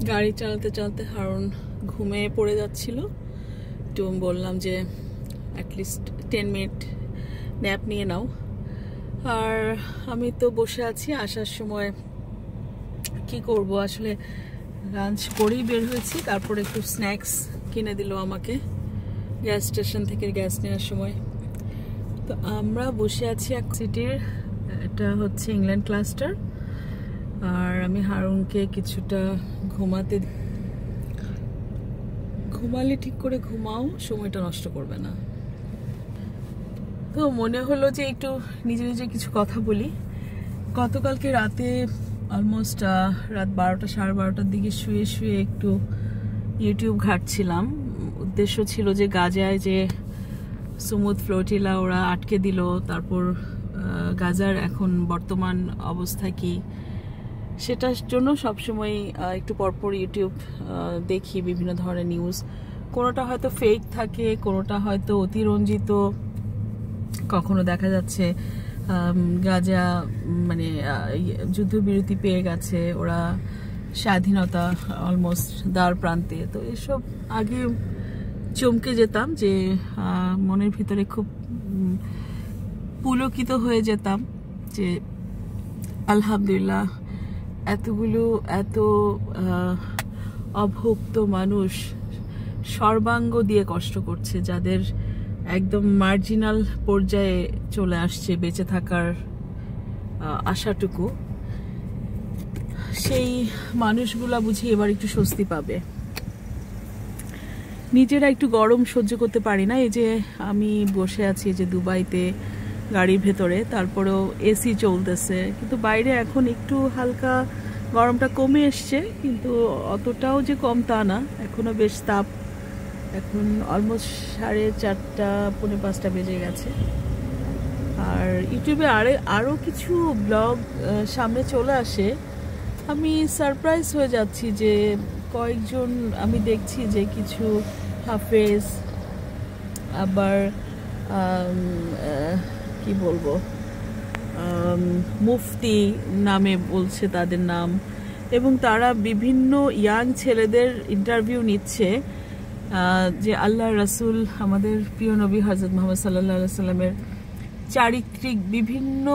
গাড়ি চালাতে চালাতে হারুন ঘুমিয়ে পড়ে যাচ্ছিল। তো বললাম যে অ্যাটলিস্ট 10 মিনিট ন্যাপ নিয়ে নাও। আর আমি তো বসে আছি। আসার সময় কি করব, আসলে লাঞ্চ করেই বের হয়েছি। তারপর একটু স্ন্যাক্স কিনে দিল আমাকে গ্যাস স্টেশন থেকে গ্যাস নেওয়ার সময়। তো আমরা বসে আছি এক সিটির, এটা হচ্ছে ইংল্যান্ড ক্লাস্টার। আর আমি হারুনকে কিছুটা ঘুমালে ঠিক করে ঘুমাও, সময়টা নষ্ট করবে না। তো মনে হলো যে একটু নিজে নিজে কিছু কথা বলি। গতকালকে রাতে অলমোস্ট রাত 12টা 12:30টার দিকে শুয়ে শুয়ে একটু ইউটিউব ঘাঁটছিলাম। উদ্দেশ্য ছিল যে গাজায় যে সুমুদ ফ্লোটিলা ওরা আটকে দিল, তারপর গাজার এখন বর্তমান অবস্থা কি, সেটার জন্য সবসময় একটু পরপর ইউটিউব দেখি বিভিন্ন ধরনের নিউজ। কোনোটা হয়তো ফেক থাকে, কোনোটা হয়তো অতিরঞ্জিত। কখনো দেখা যাচ্ছে গাজা মানে যুদ্ধবিরতি পেয়ে গেছে, ওরা স্বাধীনতা অলমোস্ট দ্বার প্রান্তে। তো এসব আগে চমকে যেতাম, যে মনের ভিতরে খুব পুলকিত হয়ে যেতাম যে আলহামদুলিল্লাহ এত অভুক্ত মানুষ সর্বাঙ্গ দিয়ে কষ্ট করছে, যাদের একদম মার্জিনাল পর্যায়ে চলে আসছে বেঁচে থাকার আশাটুকু। সেই মানুষগুলা বুঝি এবার একটু স্বস্তি পাবে। নিজেরা একটু গরম সহ্য করতে পারি না। এই যে আমি বসে আছি যে দুবাইতে গাড়ির ভেতরে, তারপরেও এসি চলতেছে, কিন্তু বাইরে এখন একটু হালকা গরমটা কমে এসছে, কিন্তু অতটাও যে কম তা না, এখনো বেশ তাপ। এখন অলমোস্ট 4:30 পৌনে 5টা বেজে গেছে। আর ইউটিউবে আরও কিছু ব্লগ সামনে চলে আসে। আমি সারপ্রাইজ হয়ে যাচ্ছি যে কয়েকজন আমি দেখছি যে কিছু হাফেজ, আবার কি বলবো, মুফতি নামে বলছে তাদের নাম, এবং তারা বিভিন্ন ইয়াং ছেলেদের ইন্টারভিউ নিচ্ছে যে আল্লাহ রাসূল আমাদের প্রিয় নবী হযরত মুহাম্মদ সাল্লাল্লাহু আলাইহি সাল্লামের চারিত্রিক বিভিন্ন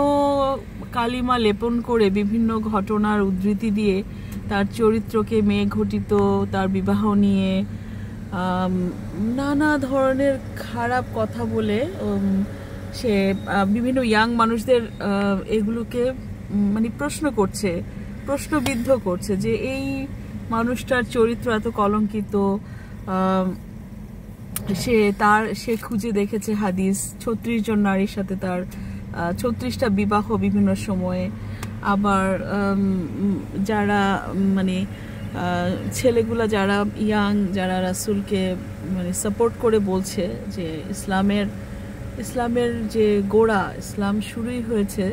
কালিমা লেপন করে বিভিন্ন ঘটনার উদ্ধৃতি দিয়ে তার চরিত্রকে মেয়ে ঘটিত, তার বিবাহ নিয়ে নানা ধরনের খারাপ কথা বলে সে বিভিন্ন ইয়াং মানুষদের এগুলোকে মানে প্রশ্নবিদ্ধ করছে যে এই মানুষটার চরিত্র এত কলঙ্কিত। সে খুঁজে দেখেছে হাদিস, 36 জন নারীর সাথে তার 36টা বিবাহ বিভিন্ন সময়ে। আবার যারা মানে ছেলেগুলা যারা ইয়াং, যারা রাসূলকে মানে সাপোর্ট করে বলছে যে ইসলামের যে গোড়া, ইসলাম শুরুই হয়েছে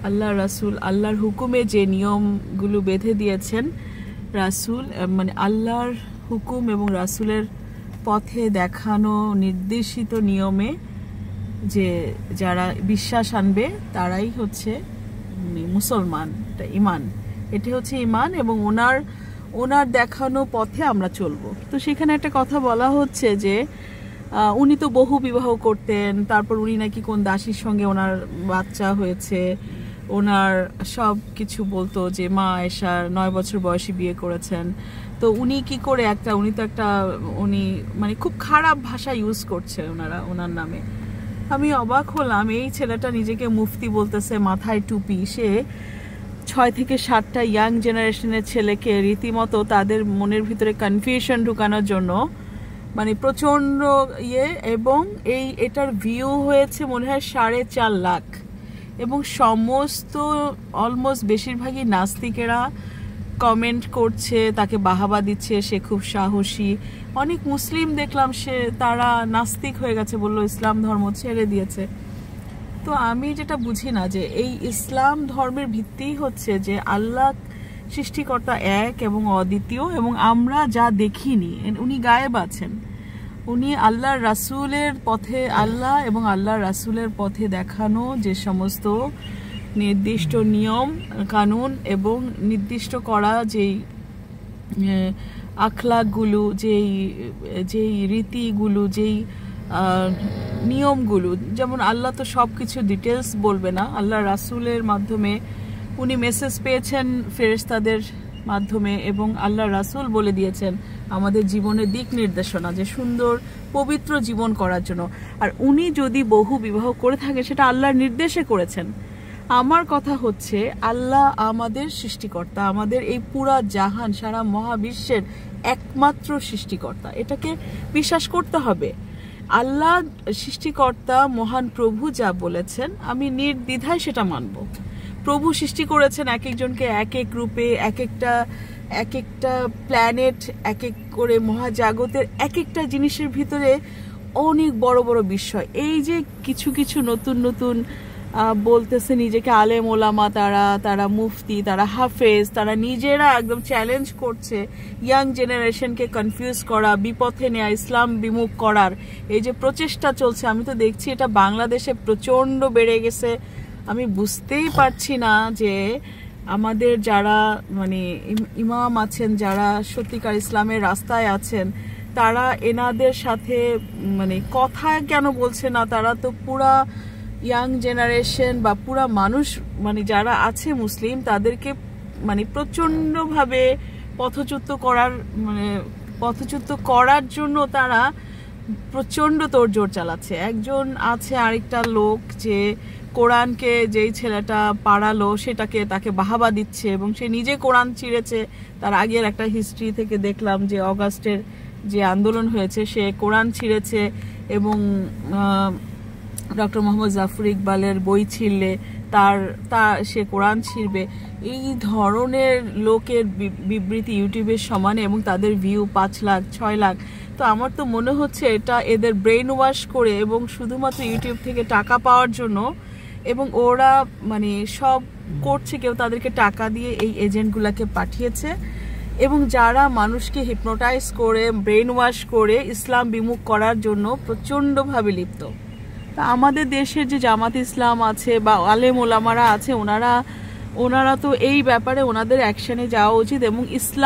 আল্লাহ রাসূল আল্লাহর হুকুমে যে নিয়মগুলো বেঁধে দিয়েছেন রাসূল, মানে আল্লাহর হুকুম এবং রাসূলের পথে দেখানো নির্দেশিত নিয়মে যে যারা বিশ্বাস আনবে তারাই হচ্ছে মুসলমান। এটা ঈমান, এটি হচ্ছে ঈমান, এবং ওনার দেখানো পথে আমরা চলবো। তো সেখানে একটা কথা বলা হচ্ছে যে উনি তো বহু বিবাহ করতেন, তারপর উনি নাকি কোন দাসীর সঙ্গে ওনার বাচ্চা হয়েছে, ওনার সব কিছু বলতো যে মা আয়েশা 9 বছর বয়সী বিয়ে করেছেন। তো উনি কি করে উনি মানে খুব খারাপ ভাষা ইউজ করছে ওনার নামে। আমি অবাক হলাম, এই ছেলেটা নিজেকে মুফতি বলতেছে, মাথায় টুপি, সে 6 থেকে 7টা ইয়াং জেনারেশনের ছেলেকে রীতিমতো তাদের মনের ভিতরে কনফিউশন ঢুকানোর জন্য মানে প্রচন্ড এবং এটার ভিউ হয়েছে মনে হয় 4.5 লাখ, এবং সমস্ত অলমোস্ট বেশিরভাগই নাস্তিকেরা কমেন্ট করছে, তাকে বাহাবা দিচ্ছে, সে খুব সাহসী। অনেক মুসলিম দেখলাম তারা নাস্তিক হয়ে গেছে, বললো ইসলাম ধর্ম ছেড়ে দিয়েছে। তো আমি যেটা বুঝি না যে এই ইসলাম ধর্মের ভিত্তি হচ্ছে যে আল্লাহ সৃষ্টিকর্তা এক এবং অদ্বিতীয়, এবং আমরা যা দেখিনি, উনি গায়েব আছেন। উনি আল্লাহর রাসূলের পথে, আল্লাহ এবং আল্লাহর রাসূলের পথে দেখানো যে সমস্ত নির্দিষ্ট নিয়ম কানুন এবং নির্দিষ্ট করা যেই আখলাকগুলো, যেই রীতিগুলো, যেই নিয়মগুলো, যেমন আল্লাহ তো সব কিছু ডিটেলস বলবে না, আল্লাহ রাসূলের মাধ্যমে উনি মেসেজ পেয়েছেন ফেরেশতাদের মাধ্যমে, এবং আল্লাহ রাসূল বলে দিয়েছেন আমাদের জীবনের দিক নির্দেশনা যে সুন্দর পবিত্র জীবন করার জন্য। আর উনি যদি বহু বিবাহ করে থাকে সেটা আল্লাহর নির্দেশে করেছেন। আমার কথা হচ্ছে আল্লাহ আমাদের সৃষ্টিকর্তা, আমাদের এই পুরা জাহান, সারা মহাবিশ্বের একমাত্র সৃষ্টিকর্তা, এটাকে বিশ্বাস করতে হবে। আল্লাহ সৃষ্টিকর্তা, মহান প্রভু যা বলেছেন আমি নির্দ্বিধায় সেটা মানব। প্রভু সৃষ্টি করেছেন এক একজনকে এক এক রূপে, এক একটা প্ল্যানেট, এক এক করে মহাজাগতের এক একটা জিনিসের ভিতরে অনেক বড় বড় বিষয়। এই যে কিছু কিছু নতুন নতুন বলতেছে নিজেকে আলেম ওলামা, তারা মুফতি, তারা হাফেজ, তারা নিজেরা একদম চ্যালেঞ্জ করছে ইয়াং জেনারেশনকে কনফিউজ করা, বিপথে নেয়া, ইসলাম বিমুখ করার এই যে প্রচেষ্টা চলছে, আমি তো দেখছি এটা বাংলাদেশে প্রচন্ড বেড়ে গেছে। আমি বুঝতেই পারছি না যে আমাদের যারা মানে ইমাম আছেন, যারা সত্যিকার ইসলামের রাস্তায় আছেন, তারা এনাদের সাথে মানে কথা কেন বলছে না। তারা তো পুরা ইয়াং জেনারেশন বা পুরা মানুষ মানে যারা আছে মুসলিম, তাদেরকে মানে প্রচন্ডভাবে পথচ্যুত করার জন্য তারা প্রচন্ড তোড়জোড় চালাচ্ছে। একজন আছে আরেকটা লোক যে কোরআনকে যেই ছেলেটা পাড়ালো তাকে বাহাবা দিচ্ছে, এবং সে নিজে কোরআন ছিঁড়েছে। তার আগের একটা হিস্ট্রি থেকে দেখলাম যে অগাস্টের যে আন্দোলন হয়েছে, সে কোরআন ছিঁড়েছে, এবং ডক্টর মোহাম্মদ জাফর ইকবালের বই ছিঁড়লে সে কোরআন ছিঁড়বে। এই ধরনের লোকের বিবৃতি ইউটিউবের সমানে, এবং তাদের ভিউ 5 লাখ 6 লাখ। তো আমার তো মনে হচ্ছে এটা এদের ব্রেন ওয়াশ করে এবং শুধুমাত্র ইউটিউব থেকে টাকা পাওয়ার জন্য, এবং ওরা মানে সব করছে, কেউ তাদেরকে টাকা দিয়ে এই এজেন্টগুলোকে পাঠিয়েছে, এবং যারা মানুষকে হিপনোটাইজ করে ব্রেন ওয়াশ করে ইসলাম বিমুখ করার জন্য প্রচণ্ডভাবে লিপ্ত। তা আমাদের দেশের যে জামাত ইসলাম আছে বা আলেম ওলামারা আছে, ওনারা তো এই ব্যাপারে ওনাদের অ্যাকশনে যাওয়া উচিত, এবং ইসলাম